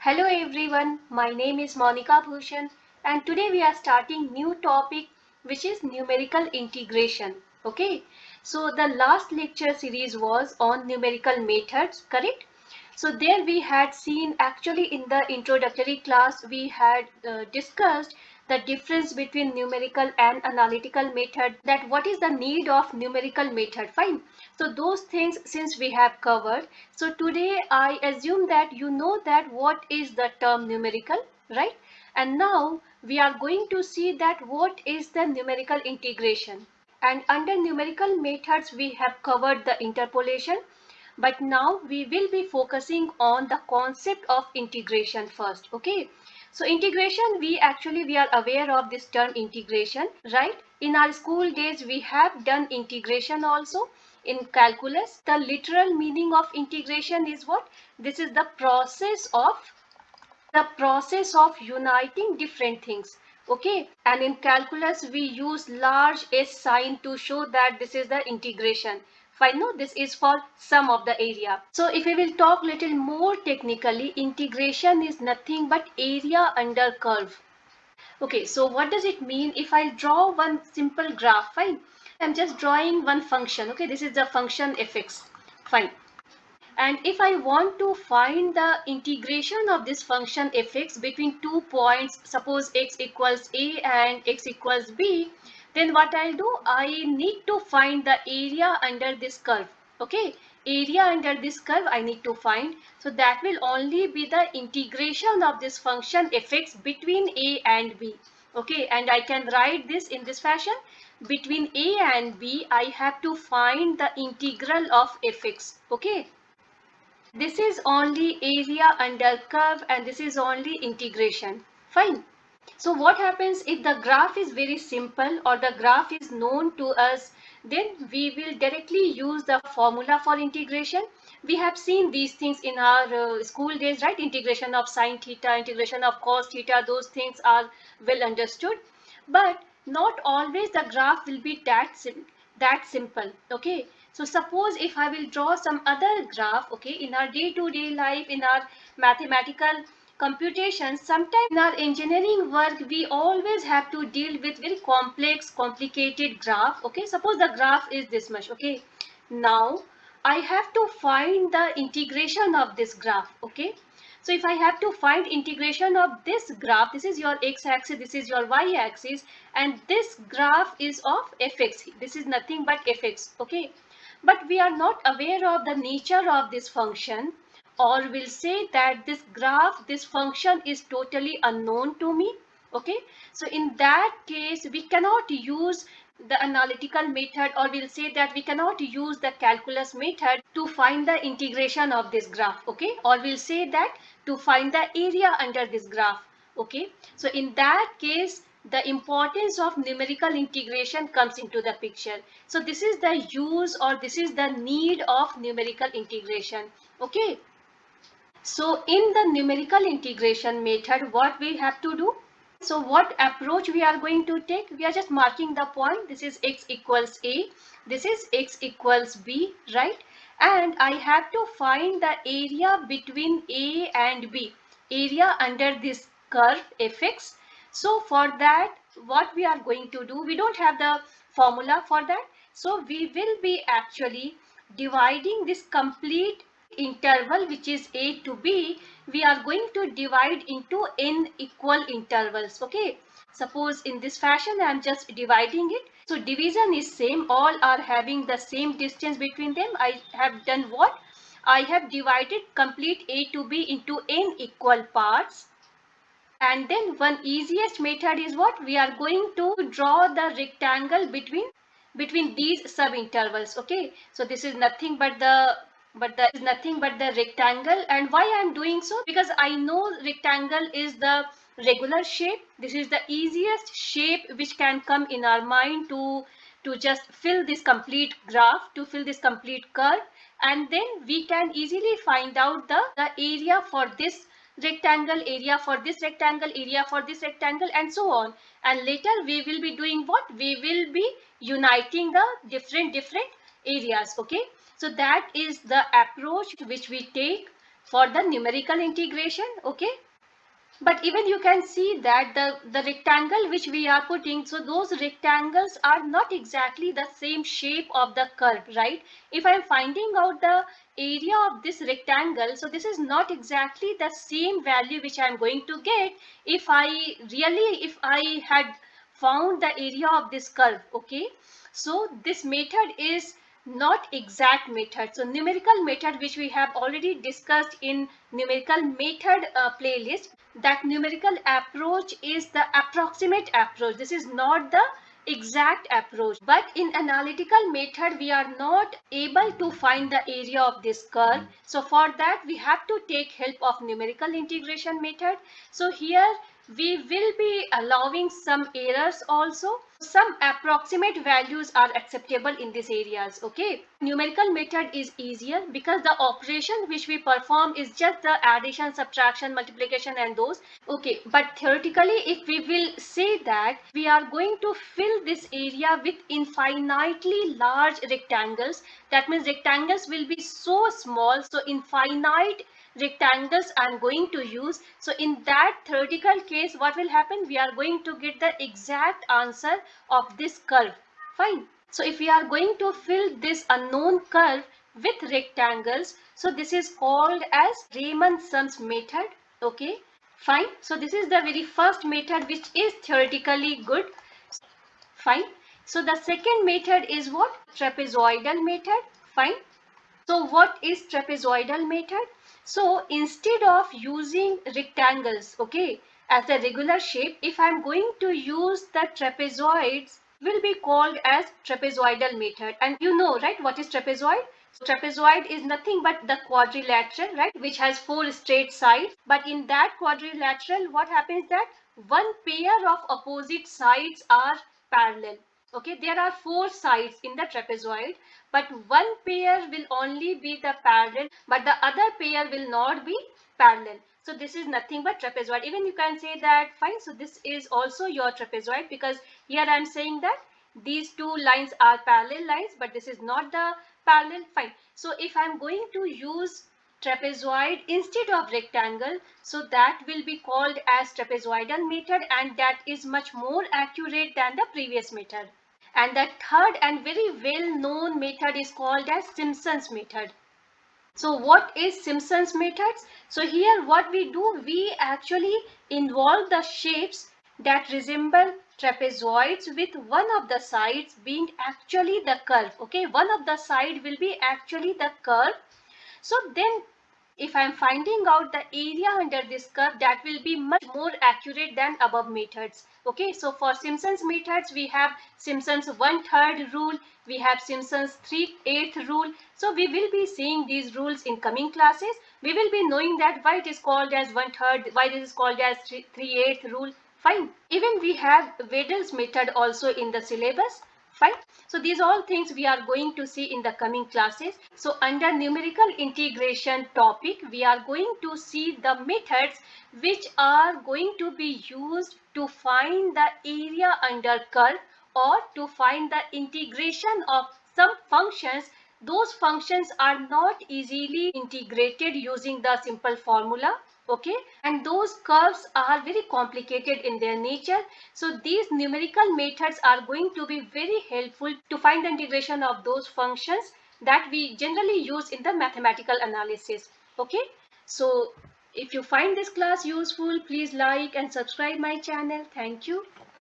Hello everyone, my name is Monika Bhushan and today we are starting new topic which is numerical integration. Okay, so the last lecture series was on numerical methods, correct? So there we had seen actually in the introductory class we had discussed the difference between numerical and analytical method, that what is the need of numerical method, fine. So those things since we have covered, so today I assume that you know that what is the term numerical, right? And now we are going to see that what is the numerical integration. And under numerical methods we have covered the interpolation, but now we will be focusing on the concept of integration first. Okay, so integration, we are aware of this term integration, right? In our school days we have done integration also in calculus. The literal meaning of integration is what? This is the process of uniting different things. Okay, and in calculus we use large S sign to show that this is the integration. Fine, no, this is for sum of the area. So if we will talk little more technically, integration is nothing but area under curve. Okay, so what does it mean if I draw one simple graph? Fine, I'm just drawing one function. Okay, this is the function fx. Fine. And if I want to find the integration of this function fx between 2 points, suppose x equals a and x equals b, then what I'll do, I need to find the area under this curve. Okay, area under this curve I need to find. So that will only be the integration of this function fx between a and b. Okay, and I can write this in this fashion. Between a and b, I have to find the integral of fx. Okay. This is only area under curve and this is only integration. Fine. So what happens if the graph is very simple or the graph is known to us, then we will directly use the formula for integration. We have seen these things in our school days, right? Integration of sine theta, integration of cos theta, those things are well understood. But not always the graph will be that simple. Okay, so suppose if I will draw some other graph, okay, in our day-to-day life, in our mathematical computations, sometimes in our engineering work we always have to deal with very complex, complicated graph. Okay, suppose the graph is this much. Okay, now I have to find the integration of this graph. Okay, so if I have to find integration of this graph, this is your x-axis, this is your y-axis, and this graph is of fx. This is nothing but fx. Okay, but we are not aware of the nature of this function, or will say that this graph, this function is totally unknown to me. Okay, so in that case we cannot use the analytical method, or we'll say that we cannot use the calculus method to find the integration of this graph. Okay, or we'll say that to find the area under this graph. Okay, so in that case the importance of numerical integration comes into the picture. So this is the use, or this is the need of numerical integration. Okay, so in the numerical integration method, what we have to do? So what approach we are going to take? We are just marking the point. This is x equals a. This is x equals b, right? And I have to find the area between a and b. Area under this curve fx. So for that, what we are going to do? We don't have the formula for that. So we will be actually dividing this complete interval, which is a to b, we are going to divide into n equal intervals. Okay, suppose in this fashion I am just dividing it. So division is same, all are having the same distance between them. I have done what? I have divided complete a to b into n equal parts. And then one easiest method is what? We are going to draw the rectangle between these sub intervals. Okay, so this is nothing but the rectangle. And why I am doing so? Because I know rectangle is the regular shape. This is the easiest shape which can come in our mind to just fill this complete graph, to fill this complete curve, and then we can easily find out the area for this rectangle, area for this rectangle, area for this rectangle, and so on. And later we will be doing what? We will be uniting the different areas. Okay, so that is the approach which we take for the numerical integration. Okay, but even you can see that the rectangle which we are putting, so those rectangles are not exactly the same shape of the curve, right? If I'm finding out the area of this rectangle, so this is not exactly the same value which I'm going to get if I had found the area of this curve. Okay, so this method is not exact method. So numerical method, which we have already discussed in numerical method playlist, that numerical approach is the approximate approach. This is not the exact approach. But in analytical method, we are not able to find the area of this curve. So for that, we have to take help of numerical integration method. So here we will be allowing some errors also. Some approximate values are acceptable in these areas. Okay, numerical method is easier because the operation which we perform is just the addition, subtraction, multiplication and those. Okay, but theoretically, if we will say that we are going to fill this area with infinitely large rectangles, that means rectangles will be so small, so infinite rectangles I'm going to use. So in that theoretical case, what will happen? We are going to get the exact answer of this curve. Fine. So if we are going to fill this unknown curve with rectangles, so this is called as Riemann-Sums method. Okay, fine. So this is the very first method which is theoretically good. Fine. So the second method is what? Trapezoidal method. Fine. So what is trapezoidal method? So instead of using rectangles, okay, as a regular shape, if I'm going to use the trapezoids, will be called as trapezoidal method. And you know, right, what is trapezoid? So trapezoid is nothing but the quadrilateral, right, which has four straight sides. But in that quadrilateral, what happens that one pair of opposite sides are parallel. Okay, there are four sides in the trapezoid, but one pair will only be the parallel, but the other pair will not be parallel. So this is nothing but trapezoid. Even you can say that, fine, so this is also your trapezoid, because here I am saying that these two lines are parallel lines, but this is not the parallel. Fine. So if I am going to use trapezoid instead of rectangle, so that will be called as trapezoidal method, and that is much more accurate than the previous method. And the third and very well known method is called as Simpsons method. So what is Simpsons methods? So here what we do, we actually involve the shapes that resemble trapezoids with one of the sides being actually the curve. Okay, one of the side will be actually the curve. So then if I am finding out the area under this curve, that will be much more accurate than above methods. Okay, so for Simpsons methods, we have Simpsons 1/3 rule, we have Simpsons 3/8 rule. So we will be seeing these rules in coming classes. We will be knowing that why it is called as 1/3, why this is called as 3/8 rule. Fine. Even we have Wedel's method also in the syllabus. Fine. So these all things we are going to see in the coming classes. So under numerical integration topic, we are going to see the methods which are going to be used to find the area under curve, or to find the integration of some functions. Those functions are not easily integrated using the simple formula. Okay, and those curves are very complicated in their nature. So these numerical methods are going to be very helpful to find the integration of those functions that we generally use in the mathematical analysis. Okay, so if you find this class useful, please like and subscribe my channel. Thank you.